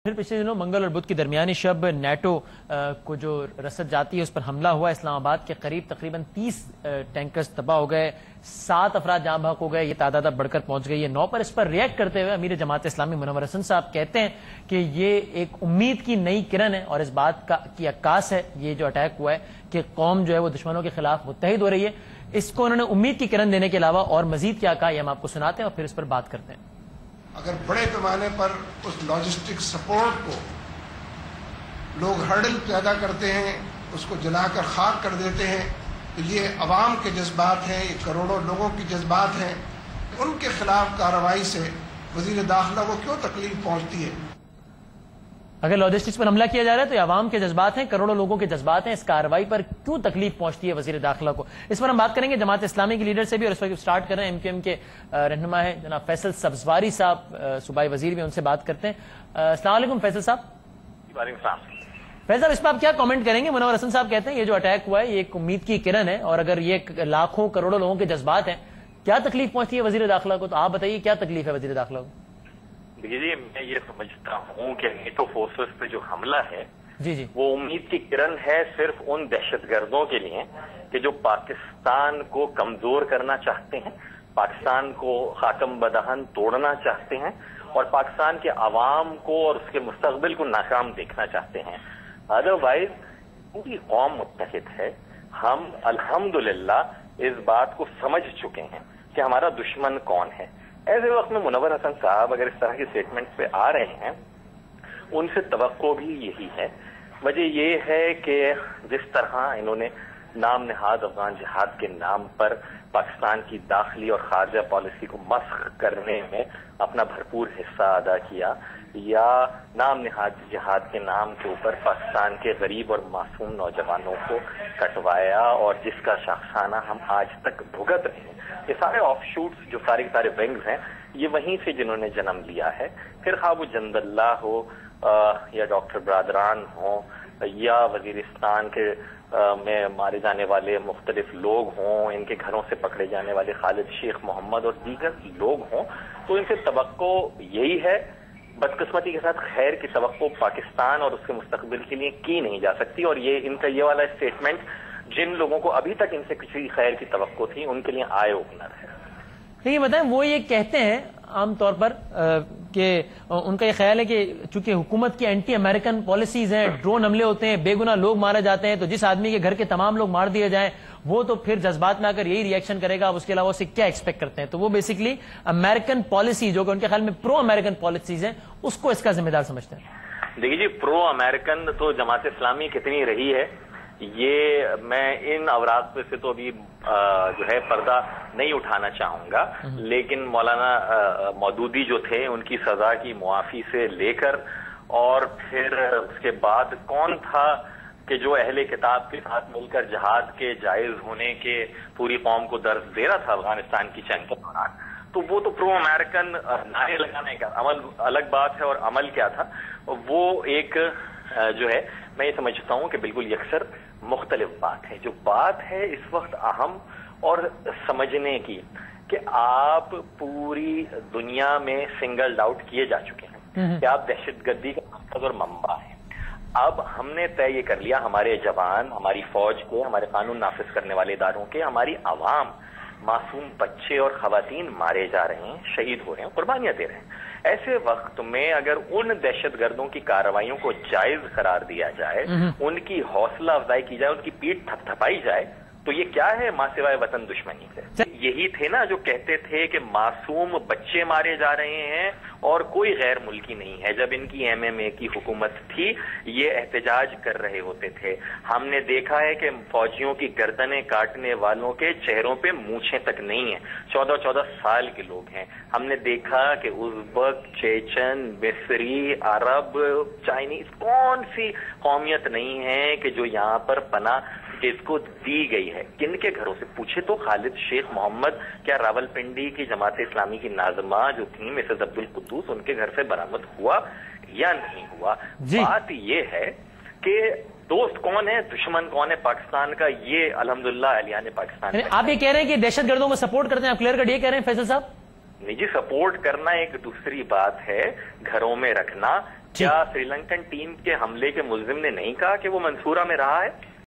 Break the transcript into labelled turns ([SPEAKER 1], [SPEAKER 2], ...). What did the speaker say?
[SPEAKER 1] پھر پچھلے دنوں منگل اور بدھ کی درمیانی شب نیٹو کو جو رسد جاتی ہے اس پر حملہ ہوا۔ اسلام آباد کے قریب تقریباً 30 ٹینکرز تباہ ہو گئے، 7 افراد جاں بحق ہو گئے، یہ تعداد اب بڑھ کر پہنچ گئی ہے 9 پر۔ اس پر ریئیکٹ کرتے ہوئے امیر جماعت اسلامی منور حسن صاحب کہتے ہیں کہ یہ ایک امید کی نئی کرن ہے اور اس بات کی عکاس ہے یہ جو اٹیک ہوا ہے کہ قوم جو ہے وہ دشمنوں کے خلاف متحد ہو رہی ہے۔ اس کو انہوں نے امید کی کرن دینے کے علاوہ اور مزید کیا کہا یہ ہم آپ کو سناتے ہیں اور پھر اس پر بات کرتے ہیں۔
[SPEAKER 2] اگر بڑے پیمانے پر اس لاجسٹک سپورٹ کو لوگ ہرڈل پیدا کرتے ہیں، اس کو جلا کر خاک کر دیتے ہیں، تو یہ عوام کے جذبات ہیں، یہ کروڑوں لوگوں کی جذبات ہیں۔ ان کے خلاف کارروائی سے وزیر داخلہ کو کیوں تکلیف پہنچتی ہے؟
[SPEAKER 1] اگر لاجسٹکس پر حملہ کیا جا رہا ہے تو یہ عوام کے جذبات ہیں، کروڑوں لوگوں کے جذبات ہیں، اس کارروائی پر کیوں تکلیف پہنچتی ہے وزیر داخلہ کو؟ اس پر ہم بات کریں گے جماعت اسلامی کے لیڈر سے بھی، اور اس وقت سٹارٹ کر رہے ہیں MQM کے رہنما ہیں جناب فیصل سبزواری صاحب، صوبائی وزیر بھی، ان سے بات کرتے ہیں۔ السلام علیکم فیصل صاحب۔
[SPEAKER 3] وعلیکم السلام۔
[SPEAKER 1] فیصل صاحب، اس پہ آپ کیا کامنٹ کریں گے؟ منور حسن صاحب کہتے ہیں یہ جو اٹیک ہوا ہے یہ ایک امید کی کرن ہے، اور اگر یہ لاکھوں کروڑوں لوگوں کے جذبات ہیں، کیا تکلیف پہنچتی ہے وزیر داخلہ کو؟ تو آپ بتائیے کیا تکلیف ہے وزیر داخلہ کو؟
[SPEAKER 3] دیکھیے، میں یہ سمجھتا ہوں کہ نیٹو فورسز پہ جو حملہ ہے
[SPEAKER 1] جی
[SPEAKER 3] وہ امید کی کرن ہے صرف ان دہشت گردوں کے لیے کہ جو پاکستان کو کمزور کرنا چاہتے ہیں، پاکستان کو خاتم بدہن توڑنا چاہتے ہیں، اور پاکستان کے عوام کو اور اس کے مستقبل کو ناکام دیکھنا چاہتے ہیں۔ ادروائز پوری قوم متحد ہے۔ ہم الحمدللہ اس بات کو سمجھ چکے ہیں کہ ہمارا دشمن کون ہے۔ ایسے وقت میں منور حسن صاحب اگر اس طرح کی سٹیٹمنٹ پہ آ رہے ہیں، ان سے توقع بھی یہی ہے۔ وجہ یہ ہے کہ جس طرح انہوں نے نام نہاد افغان جہاد کے نام پر پاکستان کی داخلی اور خارجہ پالیسی کو مسخ کرنے میں اپنا بھرپور حصہ ادا کیا، یا نام نہاد جہاد کے نام کے اوپر پاکستان کے غریب اور معصوم نوجوانوں کو کٹوایا، اور جس کا شاخسانہ ہم آج تک بھگت رہے ہیں۔ یہ سارے آف شوٹس جو سارے کے سارے ونگز ہیں، یہ وہیں سے جنہوں نے جنم لیا ہے، پھر خواہ وہ جند اللہ ہو یا ڈاکٹر برادران ہوں یا وزیرستان کے میں مارے جانے والے مختلف لوگ ہوں، ان کے گھروں سے پکڑے جانے والے خالد شیخ محمد اور دیگر لوگ ہوں، تو ان سے توقع یہی ہے۔ بدقسمتی کے ساتھ خیر کی توقع پاکستان اور اس کے مستقبل کے لیے کی نہیں جا سکتی، اور یہ ان کا یہ والا اسٹیٹمنٹ جن لوگوں کو ابھی تک ان سے کسی خیر کی توقع تھی ان کے لیے آئے اوپنر ہے۔
[SPEAKER 1] یہ بتائیں، وہ یہ کہتے ہیں عام طور پر کہ ان کا یہ خیال ہے کہ چونکہ حکومت کی اینٹی امریکن پالیسیز ہیں، ڈرون حملے ہوتے ہیں، بے گناہ لوگ مارے جاتے ہیں، تو جس آدمی کے گھر کے تمام لوگ مار دیے جائیں وہ تو پھر جذبات میں آ کر یہی ری ایکشن کرے گا، اس کے علاوہ اسے کیا ایکسپیکٹ کرتے ہیں؟ تو وہ بیسکلی امریکن پالیسی جو کہ ان کے خیال میں پرو امریکن پالیسیز ہیں اس کو اس کا ذمہ دار سمجھتے ہیں۔
[SPEAKER 3] دیکھیے جی، پرو امریکن تو جماعت اسلامی کتنی رہی ہے، یہ میں ان اوراق پہ سے تو ابھی جو ہے پردہ نہیں اٹھانا چاہوں گا، لیکن مولانا مودودی جو تھے ان کی سزا کی معافی سے لے کر اور پھر اس کے بعد کون تھا کہ جو اہل کتاب کے ساتھ مل کر جہاد کے جائز ہونے کے پوری قوم کو درس دے رہا تھا افغانستان کی جنگ کے دوران، تو وہ تو پرو امریکن نعرے لگانے کا عمل الگ بات ہے، اور عمل کیا تھا وہ ایک جو ہے میں یہ سمجھتا ہوں کہ بالکل یکسر مختلف بات ہے۔ جو بات ہے اس وقت اہم اور سمجھنے کی کہ آپ پوری دنیا میں سنگل آؤٹ کیے جا چکے ہیں کہ آپ دہشت گردی کا مرکز اور منبع ہیں۔ اب ہم نے طے یہ کر لیا، ہمارے جوان، ہماری فوج کے، ہمارے قانون نافذ کرنے والے اداروں کے، ہماری عوام، معصوم بچے اور خواتین مارے جا رہے ہیں، شہید ہو رہے ہیں، قربانیاں دے رہے ہیں۔ ایسے وقت میں اگر ان دہشت گردوں کی کارروائیوں کو جائز قرار دیا جائے، ان کی حوصلہ افزائی کی جائے، ان کی پیٹھ تھپ تھپائی جائے، تو یہ کیا ہے ماں سوائے وطن دشمنی سے؟ یہی تھے نا جو کہتے تھے کہ معصوم بچے مارے جا رہے ہیں اور کوئی غیر ملکی نہیں ہے۔ جب ان کی MMA کی حکومت تھی یہ احتجاج کر رہے ہوتے تھے۔ ہم نے دیکھا ہے کہ فوجیوں کی گردنیں کاٹنے والوں کے چہروں پہ مونچھیں تک نہیں ہیں، 14 سال کے لوگ ہیں۔ ہم نے دیکھا کہ ازبک، چیچن، مصری، عرب، چائنیز کون سی قومیت نہیں ہے کہ جو یہاں پر پناہ اس کو دی گئی ہے۔ کن کے گھروں سے پوچھے تو خالد شیخ محمد کیا راول پنڈی کی جماعت اسلامی کی ناظمہ جو تھی مسز عبد القدوس، ان کے گھر سے برآمد ہوا یا نہیں ہوا؟ بات یہ ہے کہ دوست کون ہے، دشمن کون ہے پاکستان کا، یہ الحمدللہ اہلیان پاکستان۔
[SPEAKER 1] آپ یہ کہہ رہے ہیں کہ دہشت گردوں کو سپورٹ کرتے ہیں، آپ کلیئر کٹ یہ کہہ رہے ہیں فیصل صاحب؟
[SPEAKER 3] نہیں جی، سپورٹ کرنا ایک دوسری بات ہے، گھروں میں رکھنا کیا سری لنکن ٹیم کے حملے کے ملزم نے نہیں کہا کہ وہ منصورہ میں رہا ہے؟